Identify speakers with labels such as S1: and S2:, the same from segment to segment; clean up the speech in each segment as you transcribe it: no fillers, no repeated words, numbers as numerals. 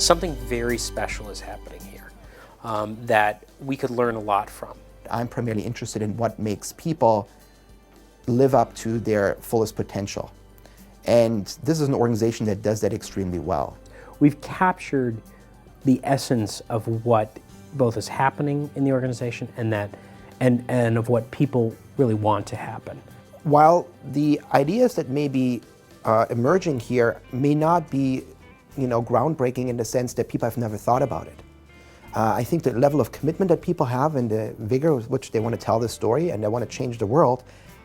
S1: something very special is happening here that we could learn a lot from.
S2: I'm primarily interested in what makes people live up to their fullest potential. And this is an organization that does that extremely well.
S1: We've captured the essence of what both is happening in the organization and of what people really want to happen.
S2: While the ideas that may be emerging here may not be, groundbreaking in the sense that people have never thought about it, I think the level of commitment that people have and the vigor with which they want to tell this story and they want to change the world,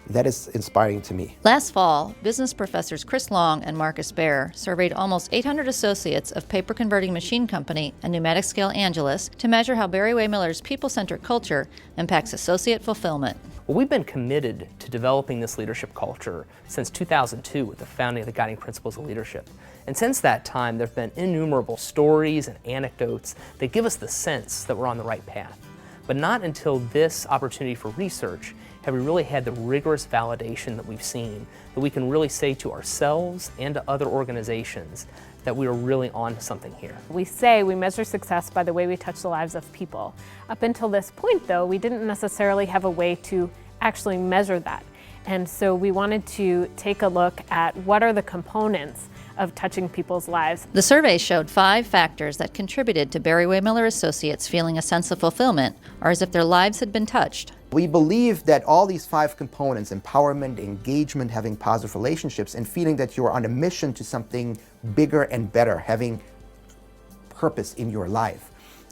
S2: that is inspiring to me.
S3: Last fall, business professors Chris Long and Markus BAER surveyed almost 800 associates of paper converting machine company and pneumatic scale Angelus to measure how Barry-Wehmiller's people-centric culture impacts associate fulfillment.
S4: Well, we've been committed to developing this leadership culture since 2002 with the founding of the Guiding Principles of Leadership. And since that time, there have been innumerable stories and anecdotes that give us the sense that we're on the right path. But not until this opportunity for research have we really had the rigorous validation that we've seen, that we can really say to ourselves and to other organizations that we are really on to something here.
S5: We say we measure success by the way we touch the lives of people. Up until this point, though, we didn't necessarily have a way to actually measure that. And so we wanted to take a look at what are the components of touching people's lives.
S3: The survey showed 5 factors that contributed to Barry-Wehmiller associates feeling a sense of fulfillment or as if their lives had been touched.
S2: We believe that all these 5 components, empowerment, engagement, having positive relationships, and feeling that you're on a mission to something bigger and better, having purpose in your life,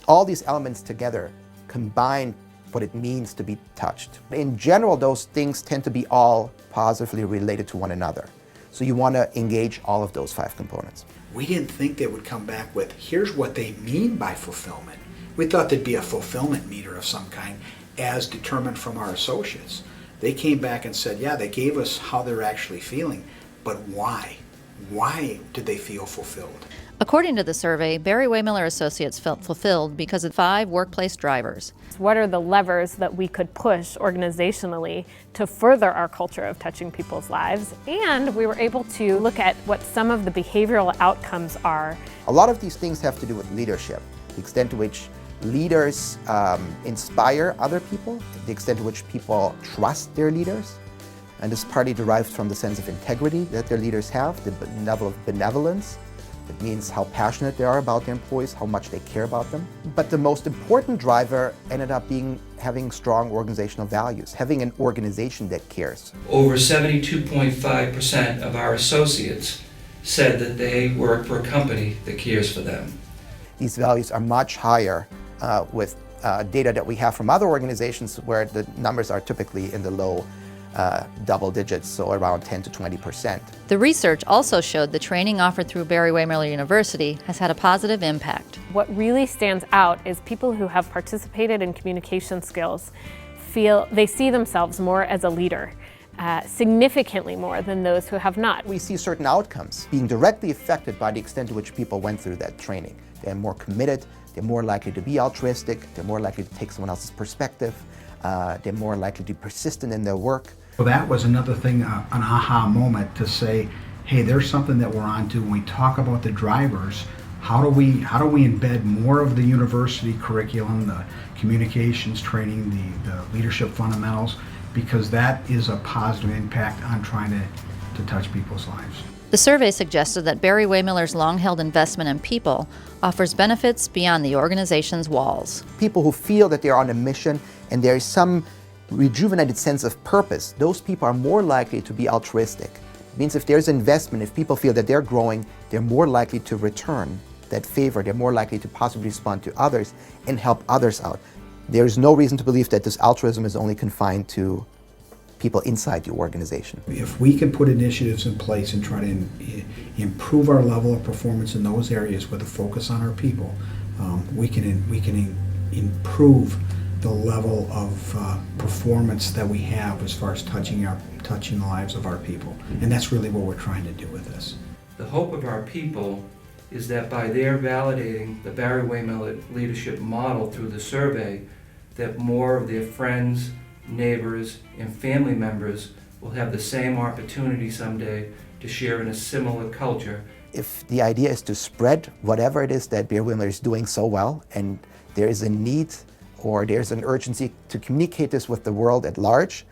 S2: all these elements together combine what it means to be touched. In general, those things tend to be all positively related to one another. So you want to engage all of those 5 components.
S6: We didn't think they would come back with, here's what they mean by fulfillment. We thought there'd be a fulfillment meter of some kind as determined from our associates. They came back and said, yeah, they gave us how they're actually feeling, but why? Why did they feel fulfilled?
S3: According to the survey, Barry-Wehmiller associates felt fulfilled because of 5 workplace drivers.
S5: What are the levers that we could push organizationally to further our culture of touching people's lives? And we were able to look at what some of the behavioral outcomes are.
S2: A lot of these things have to do with leadership, the extent to which leaders inspire other people, the extent to which people trust their leaders. And this partly derives from the sense of integrity that their leaders have, the level of benevolence. It means how passionate they are about their employees, how much they care about them. But the most important driver ended up being having strong organizational values, having an organization that cares.
S7: Over 72.5% of our associates said that they work for a company that cares for them.
S2: These values are much higher with data that we have from other organizations where the numbers are typically in the low double digits, so around 10 to 20%.
S3: The research also showed the training offered through Barry-Wehmiller University has had a positive impact.
S5: What really stands out is people who have participated in communication skills feel they see themselves more as a leader, significantly more than those who have not.
S2: We see certain outcomes being directly affected by the extent to which people went through that training. They're more committed, they're more likely to be altruistic, they're more likely to take someone else's perspective, they're more likely to be persistent in their work.
S6: So that was another thing, an aha moment to say, hey, there's something that we're onto when we talk about the drivers. How do we embed more of the university curriculum, the communications training, the leadership fundamentals, because that is a positive impact on trying to touch people's lives.
S3: The survey suggested that Barry-Wehmiller's long-held investment in people offers benefits beyond the organization's walls.
S2: People who feel that they're on a mission and there is some rejuvenated sense of purpose, those people are more likely to be altruistic. It means if there's investment, if people feel that they're growing, they're more likely to return that favor, they're more likely to possibly respond to others and help others out. There's no reason to believe that this altruism is only confined to people inside the organization.
S6: If we can put initiatives in place and try to improve our level of performance in those areas with a focus on our people, we can improve the level of performance that we have as far as touching the lives of our people. And that's really what we're trying to do with this.
S7: The hope of our people is that by their validating the Barry-Wehmiller leadership model through the survey, that more of their friends, neighbors, and family members will have the same opportunity someday to share in a similar culture.
S2: if the idea is to spread whatever it is that Barry-Wehmiller is doing so well, and there is a need or there's an urgency to communicate this with the world at large,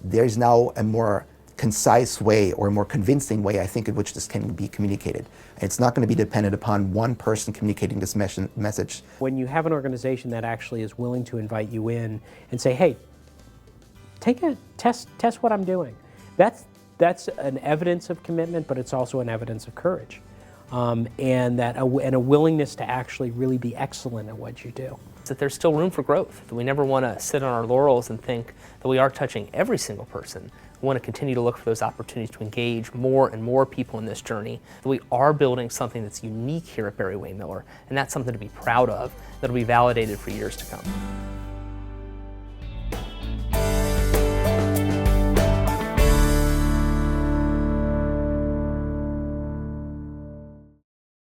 S2: there's now a more concise way or a more convincing way, I think, in which this can be communicated. It's not going to be dependent upon one person communicating this message.
S1: When you have an organization that actually is willing to invite you in and say, hey, take a test what I'm doing, that's an evidence of commitment, but it's also an evidence of courage, and a willingness to actually really be excellent at what you do.
S4: That there's still room for growth, that we never want to sit on our laurels and think that we are touching every single person. We want to continue to look for those opportunities to engage more and more people in this journey, that we are building something that's unique here at Barry-Wehmiller, and that's something to be proud of, that'll be validated for years to come.